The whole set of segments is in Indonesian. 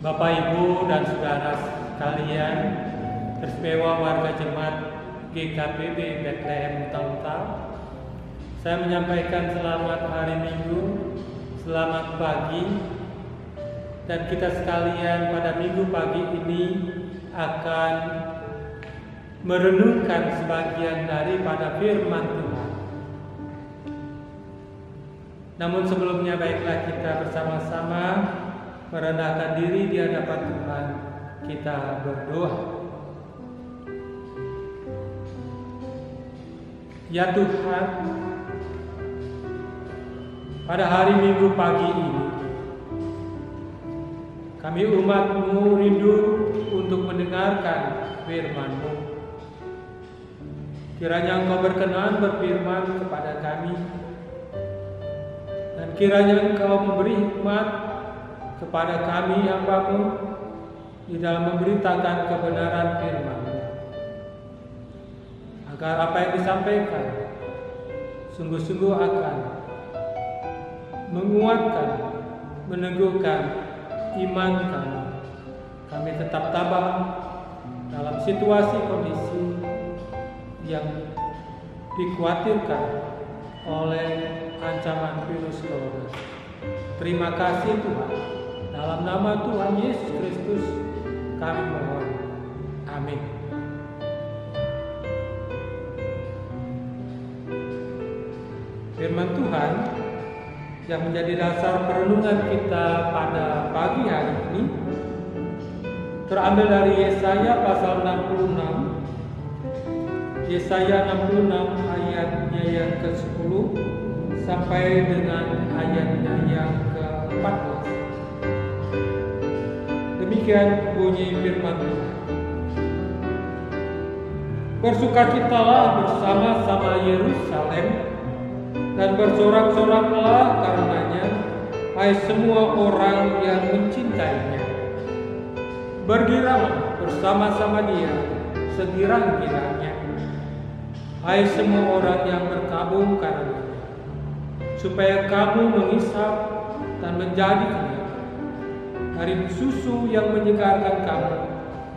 Bapak, Ibu, dan saudara sekalian, teristimewa warga jemaat GKPB Bethlehem Taltal, saya menyampaikan selamat hari Minggu, selamat pagi, dan kita sekalian pada Minggu pagi ini akan merenungkan sebagian daripada firman Tuhan. Namun sebelumnya baiklah kita bersama-sama merendahkan diri di hadapan Tuhan. Kita berdoa. Ya Tuhan, pada hari Minggu pagi ini kami umat-Mu rindu untuk mendengarkan firman-Mu. Kiranya Engkau berkenan berfirman kepada kami, dan kiranya Engkau memberi hikmat kepada kami hamba-Mu di dalam memberitakan kebenaran firman-Mu, agar apa yang disampaikan sungguh-sungguh akan menguatkan, meneguhkan iman kami. Kami tetap tabah dalam situasi kondisi yang dikhawatirkan oleh ancaman virus corona. Terima kasih Tuhan. Dalam nama Tuhan Yesus Kristus kami mohon. Amin. Firman Tuhan yang menjadi dasar perenungan kita pada pagi hari ini terambil dari Yesaya pasal 66. Yesaya 66 ayatnya yang ke-10 sampai dengan ayatnya yang ke-14. Demikian bunyi firman Tuhan. Bersukacitalah bersama-sama Yerusalem dan bersorak-soraklah karenanya, hai semua orang yang mencintainya. Bergiranglah bersama-sama Dia segirang-girangnya, hai semua orang yang berkabung karenanya, supaya kamu mengisap dan menjadi kenyang dari susu yang menyegarkan kamu,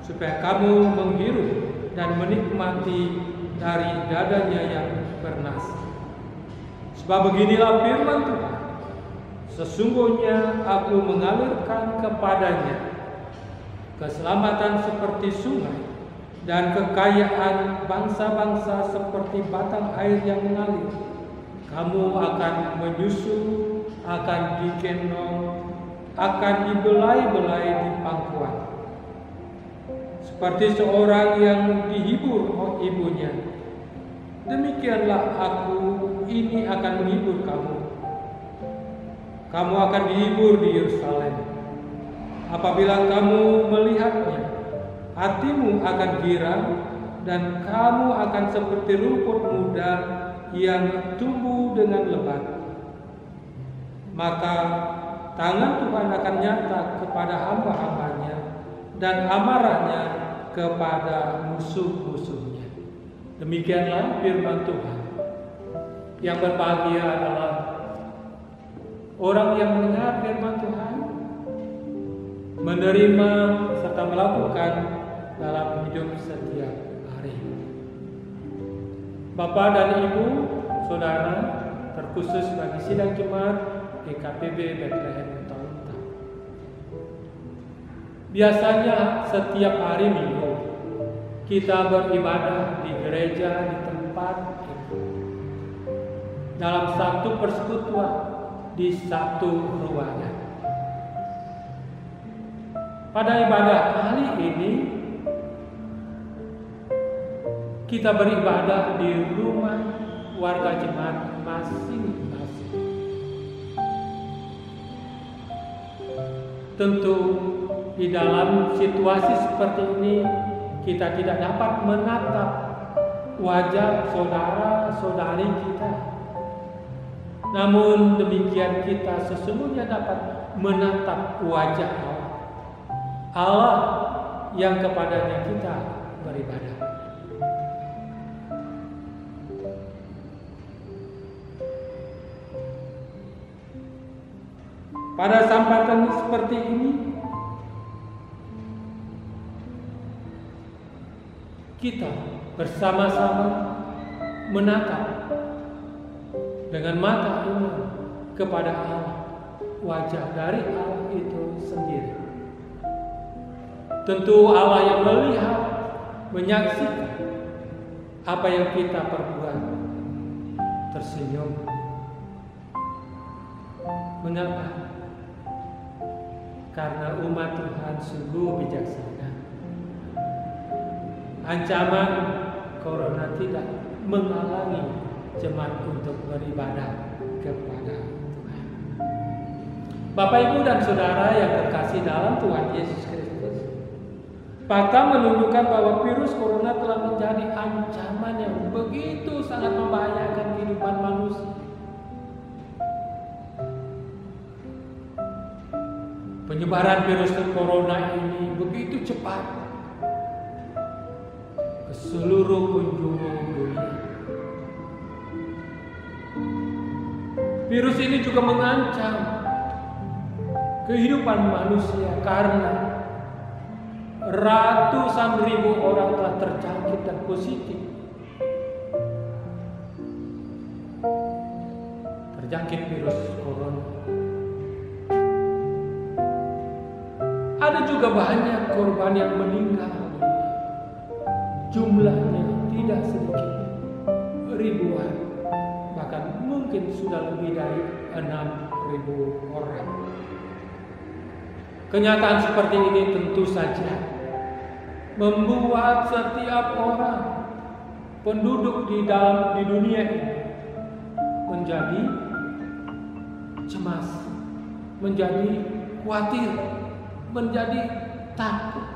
supaya kamu menghirup dan menikmati dari dadanya yang bernas. Sebab beginilah firman Tuhan, sesungguhnya aku mengalirkan kepadanya keselamatan seperti sungai, dan kekayaan bangsa-bangsa seperti batang air yang mengalir. Kamu akan menyusu, akan digendong, akan dibelai-belai di pangkuan, seperti seorang yang dihibur oleh ibunya. Demikianlah aku ini akan menghibur kamu. Kamu akan dihibur di Yerusalem. Apabila kamu melihatnya, hatimu akan girang, dan kamu akan seperti rumput muda yang tumbuh dengan lebat. Maka tangan Tuhan akan nyata kepada hamba-hambanya, dan amarahnya kepada musuh-musuhnya. Demikianlah firman Tuhan. Yang berbahagia adalah orang yang mendengar firman Tuhan, menerima serta melakukan dalam hidup setiap hari. Bapak dan Ibu, saudara, terkhusus bagi sidang jemaat GKPB Bethlehem Taltal. Biasanya setiap hari Minggu kita beribadah di gereja di tempat itu, dalam satu persekutuan di satu ruangan. Pada ibadah kali ini kita beribadah di rumah warga jemaat masing-masing. Tentu di dalam situasi seperti ini kita tidak dapat menatap wajah saudara-saudari kita. Namun demikian kita sesungguhnya dapat menatap wajah Allah yang kepadanya kita beribadah. Pada kesempatan seperti ini kita bersama-sama menatap dengan mata iman kepada Allah, wajah dari Allah itu sendiri. Tentu Allah yang melihat, menyaksikan apa yang kita perbuat, tersenyum. Mengapa? Karena umat Tuhan sungguh bijaksana. Ancaman corona tidak menghalangi jemaat untuk beribadah kepada Tuhan. Bapak, Ibu, dan Saudara yang terkasih dalam Tuhan Yesus Kristus, fakta menunjukkan bahwa virus corona telah menjadi ancaman yang begitu sangat membahayakan kehidupan manusia. Penyebaran virus corona ini begitu cepat ke seluruh penjuru dunia. Virus ini juga mengancam kehidupan manusia karena ratusan ribu orang telah terjangkit dan positif. Terjangkit virus corona. Ada juga banyak korban yang meninggal dunia. Jumlahnya tidak sedikit, ribuan, bahkan mungkin sudah lebih dari 6.000 orang. Kenyataan seperti ini tentu saja membuat setiap orang penduduk di dunia ini menjadi cemas, menjadi khawatir, menjadi takut.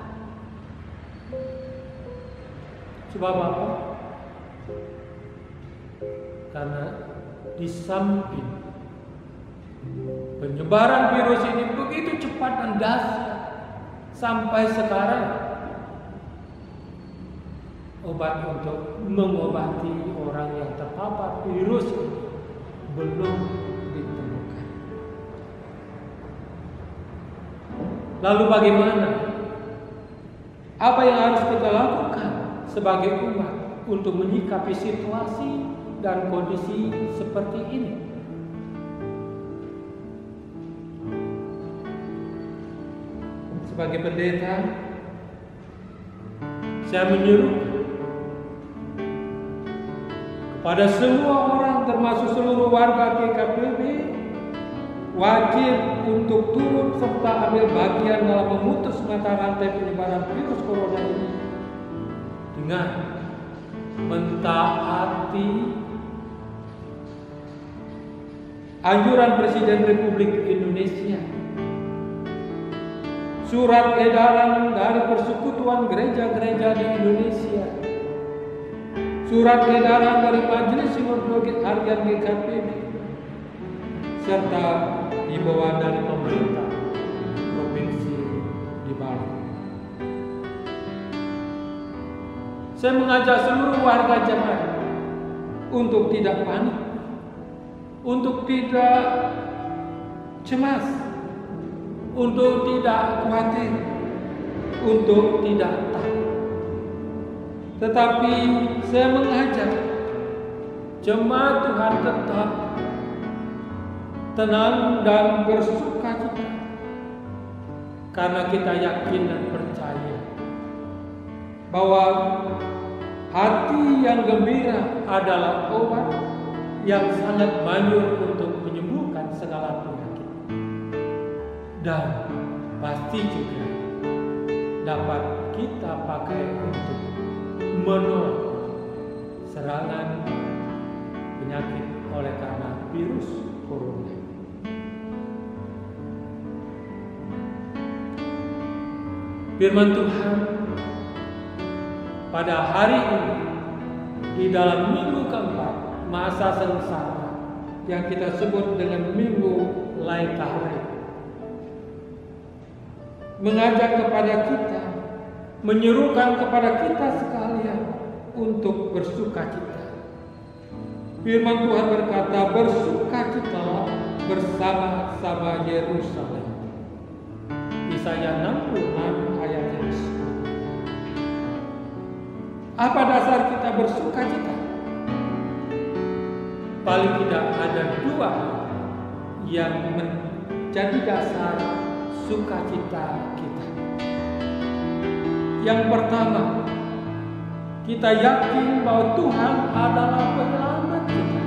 Sebab apa? Karena di samping penyebaran virus ini begitu cepat dan dahsyat, sampai sekarang obat untuk mengobati orang yang terpapar virus ini belum ditemukan. Lalu bagaimana? Apa yang harus kita lakukan sebagai umat untuk menyikapi situasi dan kondisi seperti ini? Sebagai pendeta, saya menyeru kepada semua orang, termasuk seluruh warga GKPB, wajib untuk turut serta ambil bagian dalam memutus mata rantai penyebaran virus corona ini dengan mentaati anjuran Presiden Republik Indonesia, surat edaran dari Persekutuan Gereja-Gereja di Indonesia, surat edaran dari Majelis Sinode Harian GKPB, serta himbauan dari pemerintah provinsi di Bali. Saya mengajak seluruh warga jemaat untuk tidak panik, untuk tidak cemas, untuk tidak khawatir, untuk tidak takut. Tetapi saya mengajak jemaat Tuhan tetap tenang dan bersukacita, karena kita yakin dan percaya bahwa hati yang gembira adalah obat yang sangat manjur untuk menyembuhkan segala penyakit, dan pasti juga dapat kita pakai untuk menolak serangan penyakit oleh karena virus corona. Firman Tuhan pada hari ini di dalam minggu keempat masa sengsara yang kita sebut dengan minggu Laitaharib mengajak kepada kita, menyerukan kepada kita sekalian untuk bersukacita. Firman Tuhan berkata, bersukacitalah bersama-sama Yerusalem. Yesaya 66 ayat yang 10. Apa dasar kita bersuka cita? Paling tidak ada dua yang menjadi dasar sukacita kita. Yang pertama, kita yakin bahwa Tuhan adalah penyelamat kita.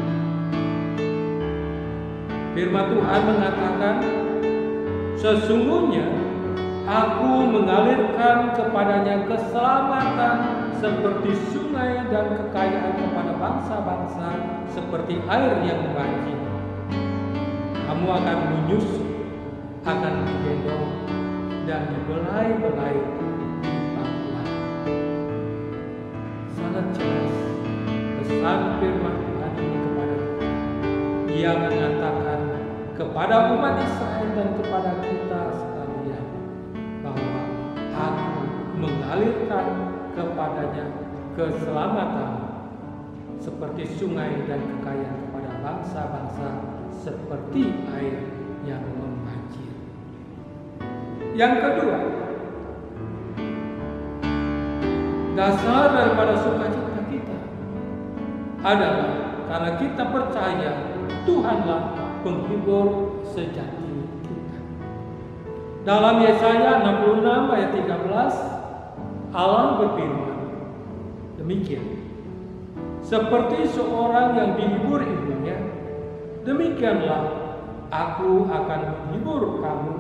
Firman Tuhan mengatakan, sesungguhnya Aku mengalirkan kepadanya keselamatan seperti sungai dan kekayaan kepada bangsa-bangsa seperti air yang banjir. Kamu akan menyusup, akan digendong dan dibelai-belai di pangkuan. Sangat jelas pesan firman Tuhan ini kepada kita. Ia mengatakan kepada umat Israel dan kepada kita sekalian bahwa Aku mengalirkan kepadanya keselamatan seperti sungai dan kekayaan kepada bangsa-bangsa seperti air yang membanjir. Yang kedua, dasar daripada sukacita kita adalah karena kita percaya Tuhanlah penghibur sejati kita. Dalam Yesaya 66 ayat 13, Allah berfirman demikian, seperti seorang yang dihibur ibunya, demikianlah Aku akan menghibur kamu,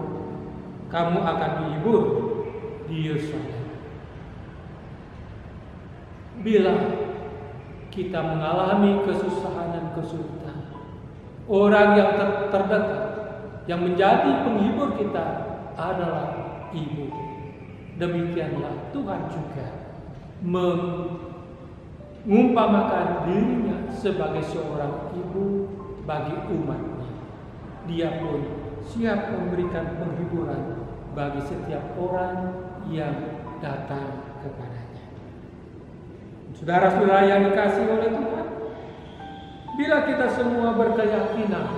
kamu akan dihibur di Yerusalem. Bila kita mengalami kesusahan dan kesulitan, orang yang terdekat yang menjadi penghibur kita adalah ibu. Demikianlah Tuhan juga mengumpamakan dirinya sebagai seorang ibu bagi umatnya. Dia pun siap memberikan penghiburan bagi setiap orang yang datang kepadanya. Saudara-saudara yang dikasihi oleh Tuhan, bila kita semua berkeyakinan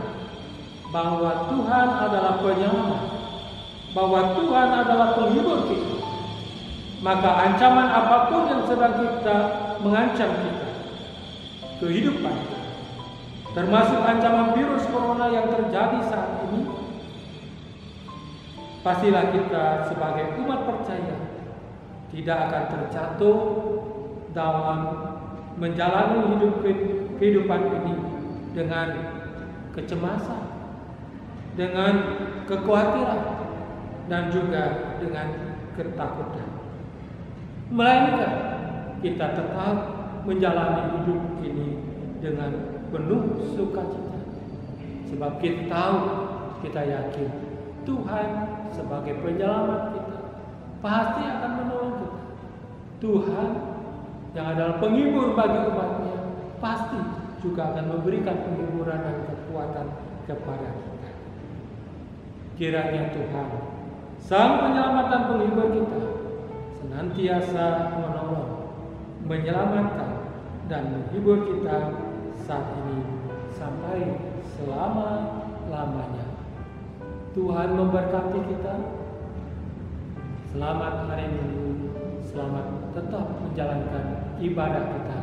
bahwa Tuhan adalah penyelamat, bahwa Tuhan adalah penghibur kita, maka ancaman apapun yang sedang kita mengancam kita, kehidupan kita, termasuk ancaman virus corona yang terjadi saat ini, pastilah kita sebagai umat percaya tidak akan terjatuh dalam menjalani kehidupan ini dengan kecemasan, dengan kekhawatiran, dan juga dengan ketakutan. Melainkan kita tetap menjalani hidup ini dengan penuh sukacita, sebab kita tahu, kita yakin Tuhan sebagai penyelamat kita pasti akan menolong kita. Tuhan yang adalah penghibur bagi umatnya pasti juga akan memberikan penghiburan dan kekuatan kepada kita. Kiranya Tuhan, Sang Penyelamat dan Penghibur kita, senantiasa menolong, menyelamatkan, dan menghibur kita saat ini sampai selama-lamanya. Tuhan memberkati kita. Selamat hari Minggu. Selamat tetap menjalankan ibadah kita